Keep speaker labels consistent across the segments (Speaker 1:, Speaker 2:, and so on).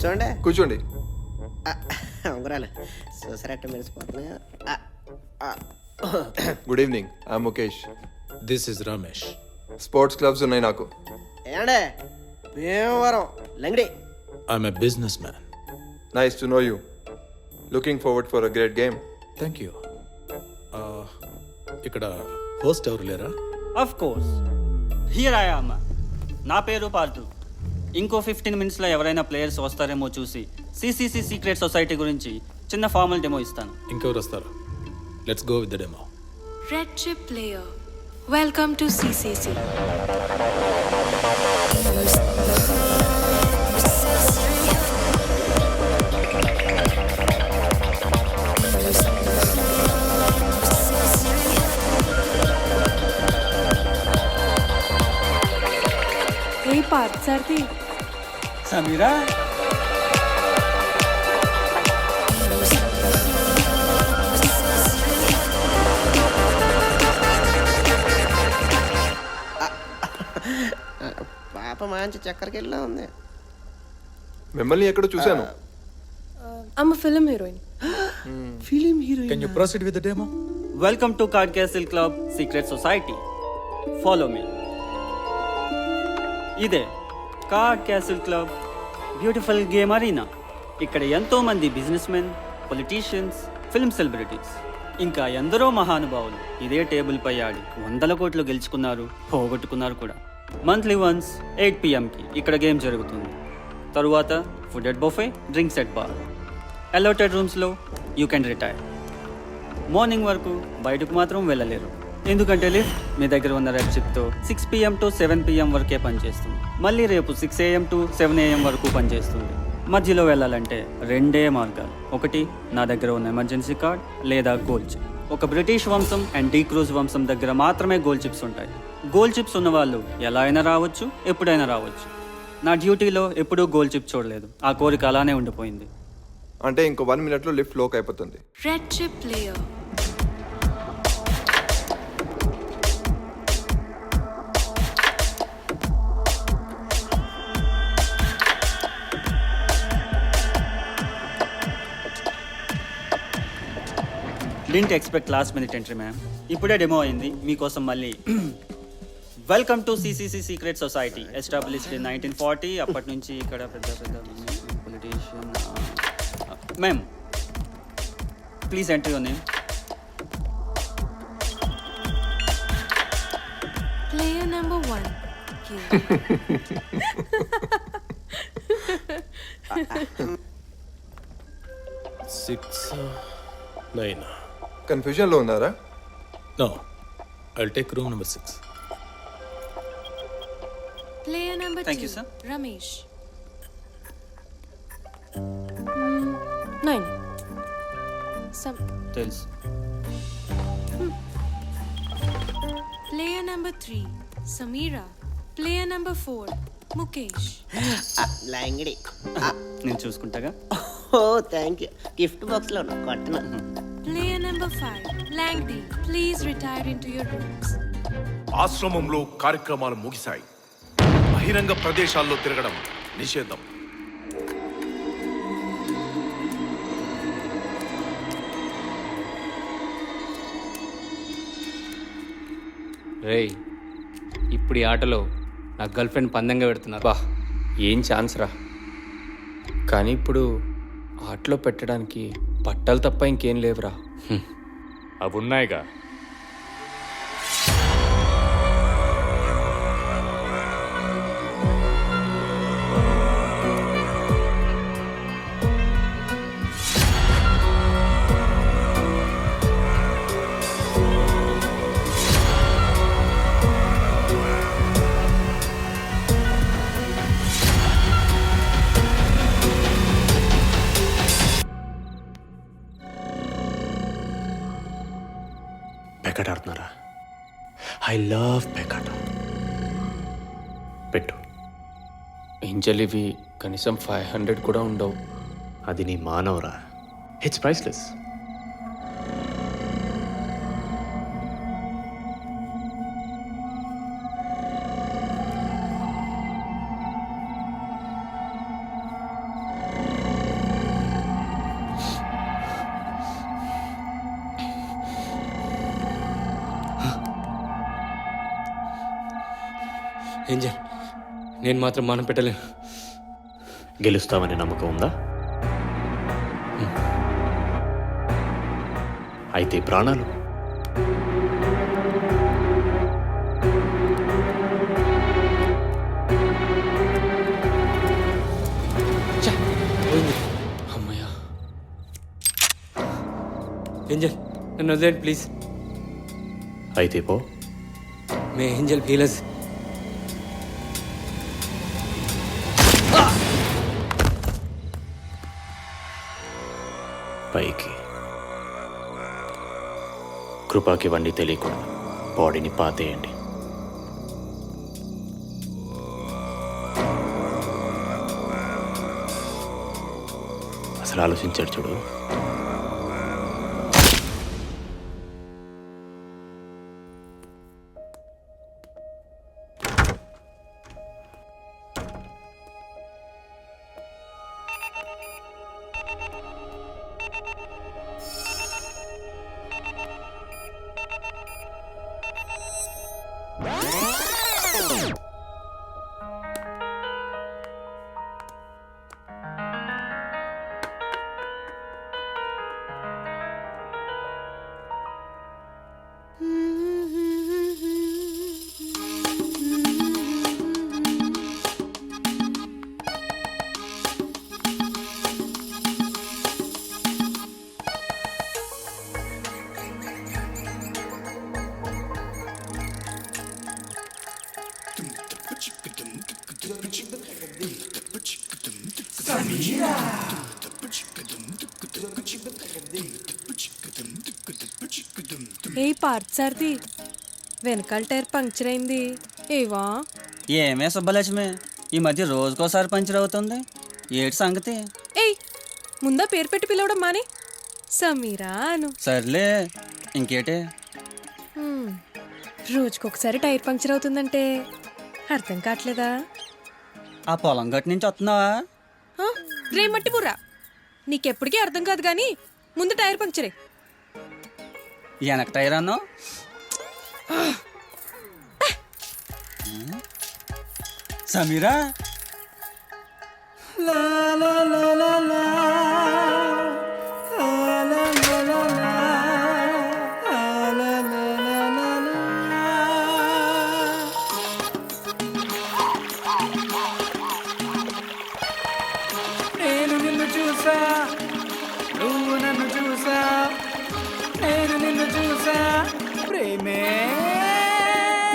Speaker 1: కూర్చోండి.
Speaker 2: కూర్చోండి.
Speaker 1: ఉంగరాలు చూసారట్ట మెరిసిపోతున్నాయా?
Speaker 2: Good evening, I'm Mukesh.
Speaker 3: This is Ramesh.
Speaker 2: Sports clubs ఉన్నాయి నాకు.
Speaker 1: ఏండే భీమవరం లంగడి.
Speaker 3: I'm a business man.
Speaker 2: Nice to know you. Looking forward for a great game.
Speaker 3: Thank you. ఇక్కడ హోస్ట్ ఎవరు లేరా?
Speaker 4: Of course here I am. నా పేరు పార్థు. ఇంకో 15 మినిట్స్లో ఎవరైనా ప్లేయర్స్ వస్తారేమో చూసి సిసిసి సీక్రెట్ సొసైటీ గురించి చిన్న ఫార్మల్ డెమో ఇస్తాను.
Speaker 3: ఇంకెవరు వస్తారు? Let's go with the demo.
Speaker 5: Red Chip Player, welcome to CCC.
Speaker 6: Hey Parth, Sarthi.
Speaker 4: Sameera,
Speaker 1: పాప మంచి చక్కరకెళ్ళా ఉంది.
Speaker 2: మిమ్మల్ని ఎక్కడ చూశాను.
Speaker 6: I'm a film heroine.
Speaker 1: Film hero.
Speaker 3: Can you proceed with the demo?
Speaker 4: Welcome to card castle club secret society. Follow me. ఇదే card castle club beautiful game arena. ఇక్కడ ఎంతో మంది business men, politicians, film celebrities, ఇంకా ఎందరో మహానుభావులు ఇదే table పై ఆడి 100 కోట్లు గెలుచుకున్నారు, పోగొట్టుకున్నారు కూడా. మంత్లీ వన్స్ 8 PM ఇక్కడ గేమ్ జరుగుతుంది. తరువాత food at buffet, drinks at bar. Allotted రూమ్స్లో యూ కెన్ రిటైర్. మార్నింగ్ వరకు బయటకు మాత్రం వెళ్ళలేరు, ఎందుకంటే లిఫ్ట్ మీ దగ్గర ఉన్న రెడ్ చిప్తో 6 PM to 7 PM వరకే పనిచేస్తుంది. మళ్ళీ రేపు 6 AM to 7 AM వరకు పనిచేస్తుంది. మధ్యలో వెళ్ళాలంటే 2 మార్గాలు. ఒకటి నా దగ్గర ఉన్న ఎమర్జెన్సీ కార్డ్, లేదా గోల్డ్ చిప్. ఒక బ్రిటిష్ వంశం అండ్ డీ క్రూజ్ వంశం దగ్గర మాత్రమే గోల్డ్ చిప్స్ ఉంటాయి. గోల్డ్ చిప్స్ ఉన్న వాళ్ళు ఎలా అయినా రావచ్చు, ఎప్పుడైనా రావచ్చు. నా డ్యూటీలో ఎప్పుడూ గోల్డ్ చిప్ చూడలేదు. ఆ కోరిక అలానే ఉండిపోయింది.
Speaker 2: అంటే ఇంకో 1 minute లిఫ్ట్ లోక్ అయిపోతుంది.
Speaker 5: Red Chip Player.
Speaker 4: Didn't expect last minute entry ma'am. ఇప్పుడే డెమో అయింది మీకోసం మళ్ళీ. Welcome to CCC secret society, established in 1940. అప్పటి నుంచి ఇక్కడ పెద్ద పెద్ద politician. Ma'am please enter your name.
Speaker 5: Player number 1. Here.
Speaker 3: 6 9.
Speaker 2: కన్ఫ్యూజన్లో ఉన్నారా?
Speaker 3: No, I'll take room number 6.
Speaker 5: Player number
Speaker 4: Thank
Speaker 5: 2.
Speaker 4: you, sir.
Speaker 5: Ramesh.
Speaker 6: 9.
Speaker 4: తెలుసు.
Speaker 5: Player number 3. Samira. Player number 4. Mukesh.
Speaker 1: లంగడి.
Speaker 4: నేను చూసుకుంటాగా.
Speaker 1: ఓ thank you. Gift box లో కొట్టను.
Speaker 5: Player number 5. Langdi. Please retire into your rooms.
Speaker 7: ఆశ్రమంలో కార్యక్రమాలు ముగిశాయి. బహిరంగ ప్రదేశాల్లో తిరగడం నిషేధం.
Speaker 8: రేయ్, ఇప్పుడు ఈ ఆటలో నా గర్ల్ ఫ్రెండ్ పందెంగా పెడుతున్నారు.
Speaker 9: బా, ఏం ఛాన్స్ రా. కానీ ఇప్పుడు ఆటలో పెట్టడానికి బట్టలు తప్ప ఇంకేం లేవురా.
Speaker 8: అవి ఉన్నాయిగా.
Speaker 10: పేకాట ఆడుతున్నారా? ఐ లవ్ పేకాట. పెట్టు.
Speaker 9: ఏంజల్ ఇవి కనీసం 500 కూడా ఉండవు.
Speaker 10: అది నీ మానవరా. It's priceless.
Speaker 9: ఏంజల్, నేను మాత్రం మానం పెట్టలేను.
Speaker 10: గెలుస్తామనే నమ్మకం ఉందా? అయితే ప్రాణాలు.
Speaker 9: ఛ, పోయింది. అమ్మయ్యా. ఏంజల్, నన్ను వదిలేండి ప్లీజ్.
Speaker 10: అయితే పో.
Speaker 9: మే ఏంజల్ ఫీలస్.
Speaker 10: పైకి కృపాకి వండి తెలియకుండా బాడీని పాతేయండి. అసలు ఆలోచించాడు చూడు.
Speaker 6: ఏ పార్ట్ సార్ది వెనకాల టైర్ పంక్చర్ అయింది. ఏవా
Speaker 4: ఏమే సుబ్బలక్ష్మి, ఈ మధ్య రోజుకోసారి పంచర్ అవుతుంది, ఏటి సంగతి?
Speaker 6: ఏయ్, ముందా పేరు పెట్టి పిలవడం మాని. సమీరా అను.
Speaker 4: సర్లే, ఇంకేటే?
Speaker 6: రోజుకొకసారి టైర్ పంక్చర్ అవుతుందంటే అర్థం కావట్లేదా?
Speaker 4: ఆ పొలం గట్టు నుంచి వస్తున్నావా?
Speaker 6: రే మట్టి బుర్రా, నీకెప్పటికీ అర్థం కాదు కానీ ముందు టైర్ పంక్చరే.
Speaker 4: వెనక టైర్ అన్నో. సమీరా,
Speaker 11: నేను నిన్ను చూసా, నువ్వు నన్ను చూసా, నేను నిన్ను చూసా, ప్రేమే.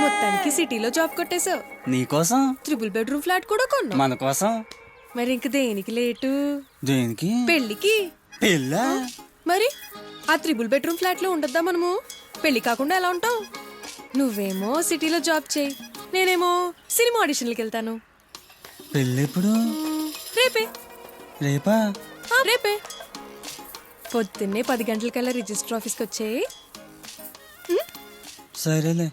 Speaker 6: మొత్తానికి సిటీలో జాబ్ కొట్టేశావు.
Speaker 4: నీకోసం
Speaker 6: 3 బెడ్రూమ్ ఫ్లాట్ కూడా కొన్నావు.
Speaker 4: మన కోసం.
Speaker 6: మరి ఇంక దేనికి లేటు?
Speaker 4: దేనికి?
Speaker 6: పెళ్ళికి.
Speaker 4: పెళ్ళా?
Speaker 6: మరి ఆ 3 బెడ్రూమ్ ఫ్లాట్ లో ఉండొద్దా మనము? పెళ్లి కాకుండా ఎలా ఉంటావు? నువ్వేమో సిటీలో జాబ్ చేయి, నేనేమో సినిమా ఆడిషన్లకి వెళ్తాను.
Speaker 4: పెళ్ళెప్పుడు?
Speaker 6: రేపే.
Speaker 4: రేపా?
Speaker 6: రేపే పొద్దున్నే 10 గంటలకల్లా రిజిస్టర్ ఆఫీస్కి వచ్చేయి.
Speaker 4: సరేలే.